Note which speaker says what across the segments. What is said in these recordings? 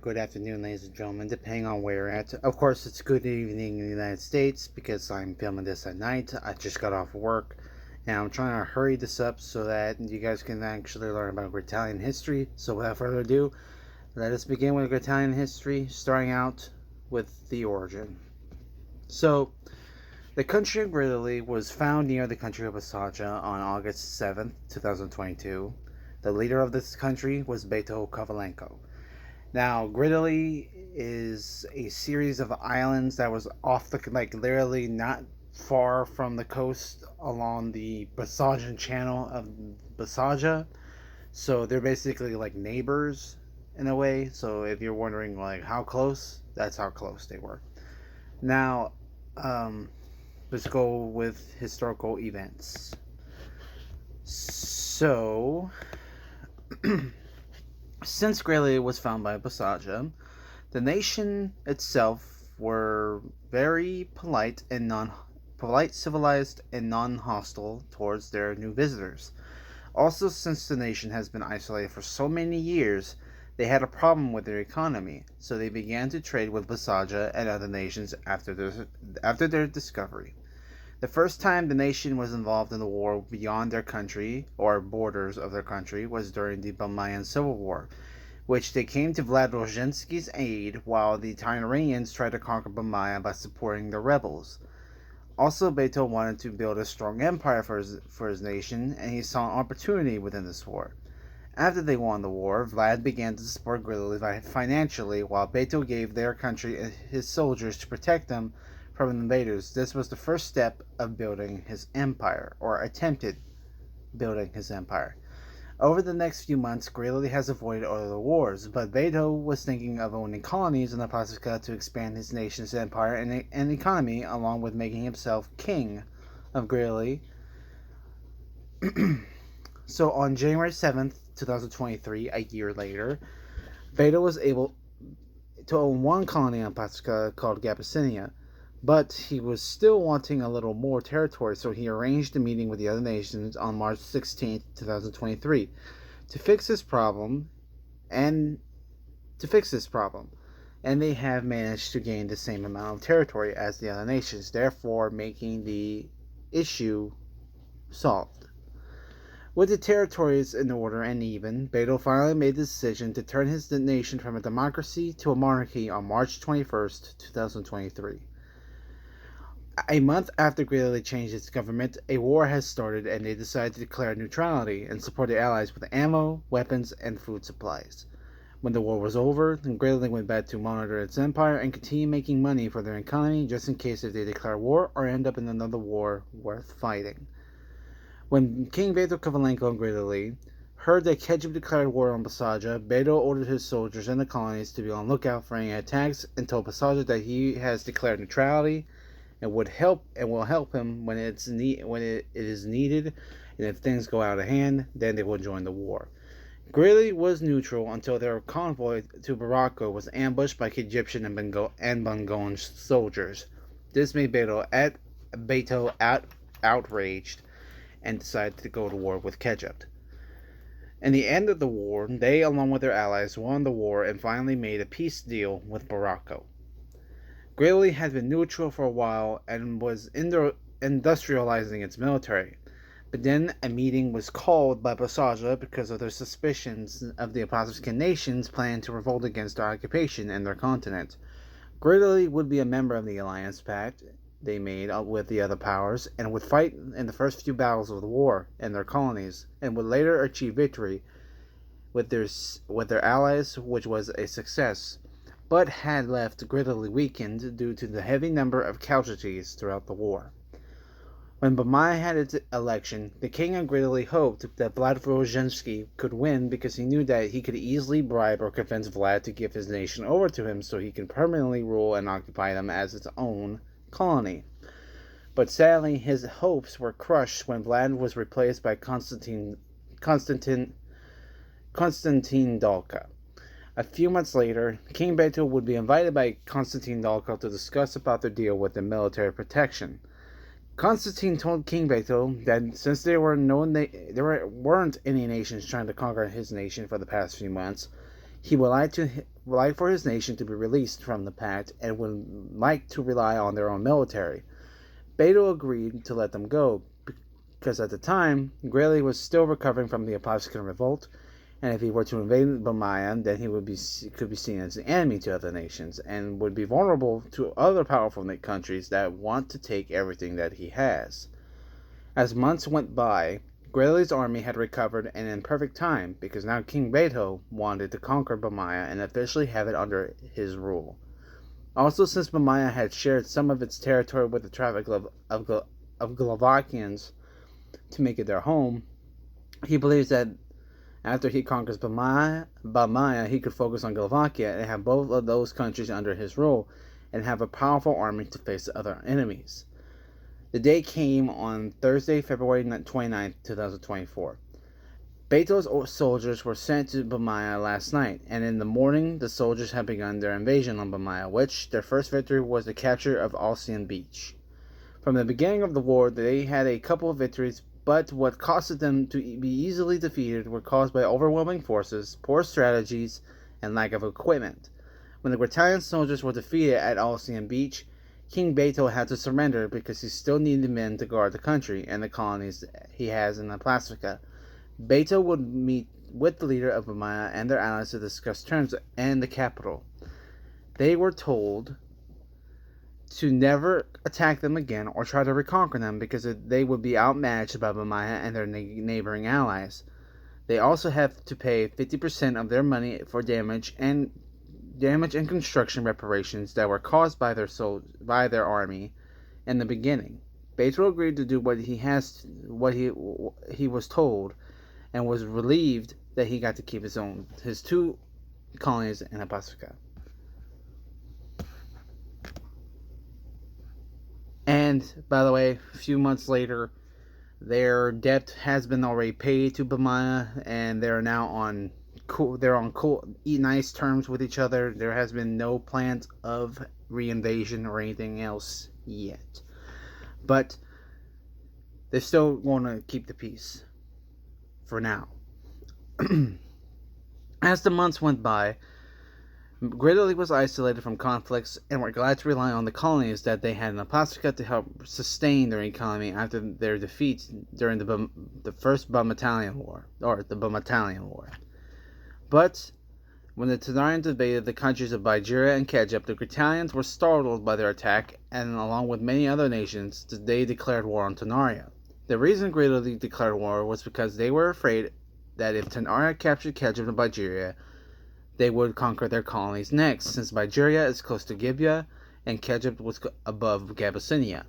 Speaker 1: good afternoon, ladies and gentlemen, depending on where you're at. Of course, it's good evening in the United States because I'm filming this at night. I just got off work and I'm trying to hurry this up so that you guys can actually learn about Gritalian history. So, without further ado, let us begin with Gritalian history, starting out with the origin. So, the country of Gritali was found near the country of Basaja on August 7th, 2022. The leader of this country was Beto Kovalenko. Now, Gritali is a series of islands that was off the, literally not far from the coast along the Basajan channel of Basaja. So they're basically like neighbors in a way. So if you're wondering like how close, that's how close they were. Now, let's go with historical events. So, since Gritali was found by Basaja, the nation itself were very polite, civilized, and non-hostile towards their new visitors. Also, since the nation has been isolated for so many years, they had a problem with their economy, so they began to trade with Basaja and other nations after their discovery. The first time the nation was involved in a war beyond their country, or borders of their country, was during the Bamayan Civil War, which they came to Vlad Rozhinsky's aid while the Iranians tried to conquer Bamaya by supporting the rebels. Also, Beto wanted to build a strong empire for his nation, and he saw an opportunity within this war. After they won the war, Vlad began to support Gritali financially, while Beto gave their country his soldiers to protect them from invaders. This was the first step of building his empire, or attempted building his empire. Over the next few months, Gritali has avoided other wars, but Beto was thinking of owning colonies in the Pacifica to expand his nation's empire and economy, along with making himself king of Gritali. So on January 7th, 2023, a year later, Beto was able to own one colony on Pacifica called Gapicinia, but he was still wanting a little more territory, so he arranged a meeting with the other nations on March 16th, 2023, to fix this problem, and they have managed to gain the same amount of territory as the other nations, therefore making the issue solved. With the territories in order and even, Beto finally made the decision to turn his nation from a democracy to a monarchy on March 21st, 2023. A month after Gritali changed its government, a war has started and they decided to declare neutrality and support their allies with ammo, weapons, and food supplies. When the war was over, Gritali went back to monitor its empire and continue making money for their economy just in case if they declare war or end up in another war worth fighting. When King Beto Kovalenko and Gritali heard that Ketchup declared war on Basaja, Beto ordered his soldiers in the colonies to be on lookout for any attacks and told Basaja that he has declared neutrality and will help him when it is needed, and if things go out of hand, then they will join the war. Gritali was neutral until their convoy to Baracco was ambushed by Egyptian and Bongoan soldiers. This made Beto outraged and decided to go to war with Ketchup. In the end of the war, they, along with their allies, won the war and finally made a peace deal with Baracco. Gritali had been neutral for a while and was industrializing its military, but then a meeting was called by Basaja because of their suspicions of the Pacifican nations planning to revolt against their occupation in their continent. Gritali would be a member of the alliance pact they made with the other powers and would fight in the first few battles of the war in their colonies and would later achieve victory with their allies, which was a success, but had left Gritali weakened due to the heavy number of casualties throughout the war. When Bamaya had its election, the king of Gritali hoped that Vlad Rozhinsky could win because he knew that he could easily bribe or convince Vlad to give his nation over to him so he can permanently rule and occupy them as its own colony. But sadly, his hopes were crushed when Vlad was replaced by Constantine Dalka. A few months later, King Beto would be invited by Constantine Dalka to discuss about their deal with the military protection. Constantine told King Beto that since there weren't any nations trying to conquer his nation for the past few months, He would like for his nation to be released from the pact and would like to rely on their own military. Beto agreed to let them go because at the time, Gritalian was still recovering from the Apothicon revolt, and if he were to invade Bamaya, then he could be seen as an enemy to other nations and would be vulnerable to other powerful countries that want to take everything that he has. As months went by, Gritalian's army had recovered and in perfect time because now King Beto wanted to conquer Bamaya and officially have it under his rule. Also, since Bamaya had shared some of its territory with the tribe of Glavakians to make it their home, he believes that after he conquers Bamaya, he could focus on Glavakia and have both of those countries under his rule and have a powerful army to face other enemies. The day came on Thursday, February 29, 2024. Beto's soldiers were sent to Bamaya last night, and in the morning the soldiers had begun their invasion on Bamaya, which their first victory was the capture of Alcian Beach. From the beginning of the war, they had a couple of victories, but what caused them to be easily defeated were caused by overwhelming forces, poor strategies, and lack of equipment. When the Gritalian soldiers were defeated at Alcian Beach, King Beto had to surrender because he still needed men to guard the country and the colonies he has in the Pacifica. Beto would meet with the leader of Bamaya and their allies to discuss terms and the capital. They were told to never attack them again or try to reconquer them because they would be outmatched by Bamaya and their neighboring allies. They also have to pay 50% of their money for damage and construction reparations that were caused by their army in the beginning. Beto agreed to do what he was told, and was relieved that he got to keep his two colonies in Pacifica. And by the way, a few months later, their debt has been already paid to Bamaya, and they're now on nice terms with each other. There has been no plans of reinvasion or anything else yet, but they still want to keep the peace for now. As the months went by, Gritalian was isolated from conflicts and were glad to rely on the colonies that they had in Pacifica to help sustain their economy after their defeat during the first Bamatalian War, or the Bamatalian War. But when the Tanarians invaded the countries of Nigeria and Kejep, the Gritalians were startled by their attack, and along with many other nations, they declared war on Tanaria. The reason Gritalian declared war was because they were afraid that if Tanaria captured Kejep and Nigeria, they would conquer their colonies next, since Nigeria is close to Gibeah and Kejep was above Gabasinia.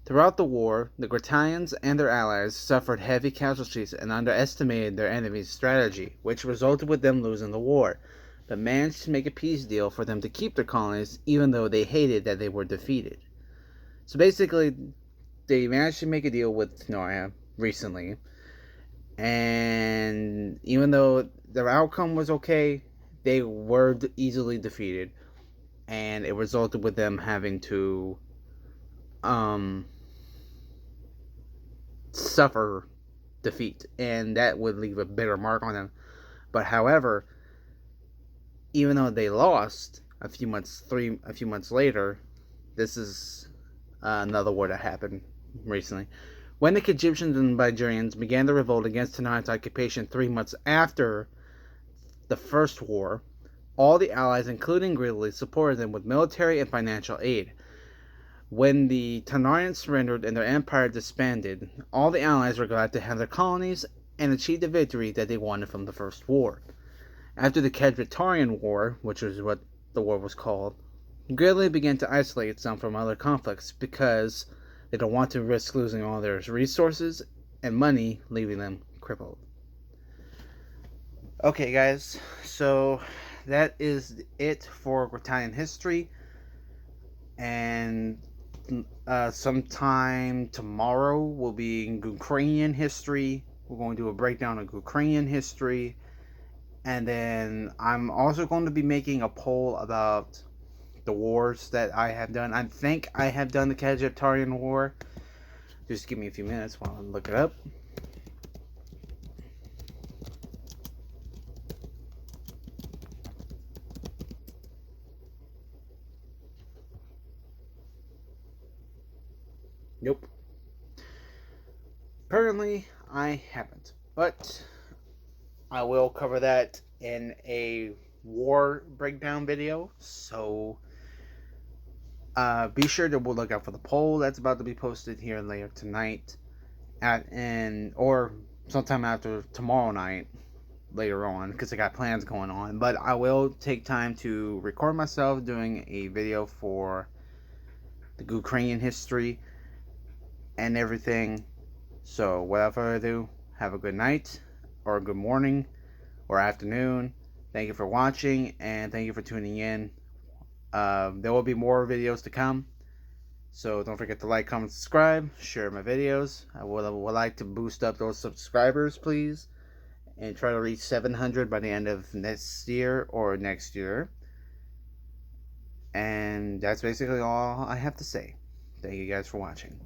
Speaker 1: Throughout the war, the Gritalians and their allies suffered heavy casualties and underestimated their enemy's strategy, which resulted with them losing the war, but managed to make a peace deal for them to keep their colonies even though they hated that they were defeated. So basically, they managed to make a deal with Tanaria recently, and even though their outcome was okay, they were easily defeated, and it resulted with them having to suffer defeat, and that would leave a bitter mark on them. But however, even though they lost a few months later, this is another war that happened recently. When the Egyptians and Nigerians began the revolt against Tanari's occupation 3 months after the first war, all the allies, including Gritalian, supported them with military and financial aid. When the Tanarians surrendered and their empire disbanded, all the allies were glad to have their colonies and achieve the victory that they wanted from the first war. After the Gritalian War, which was what the war was called, Gritalian began to isolate itself from other conflicts because they don't want to risk losing all their resources and money, leaving them crippled. Okay, guys, so that is it for Gritalian history, and sometime tomorrow will be Ukrainian history. We're going to do a breakdown of Ukrainian history, and then I'm also going to be making a poll about the wars that I have done. I think I have done the Gritalian War. Just give me a few minutes while I look it up. Nope. Apparently, I haven't. But I will cover that in a war breakdown video. So be sure to look out for the poll that's about to be posted here later tonight, or sometime after tomorrow night later on, because I got plans going on. But I will take time to record myself doing a video for the Ukrainian history and everything. So without further ado, have a good night or a good morning or afternoon. Thank you for watching and thank you for tuning in. There will be more videos to come. So don't forget to like, comment, subscribe, share my videos. I would like to boost up those subscribers, please, and try to reach 700 by the end of this year or next year. And that's basically all I have to say. Thank you guys for watching.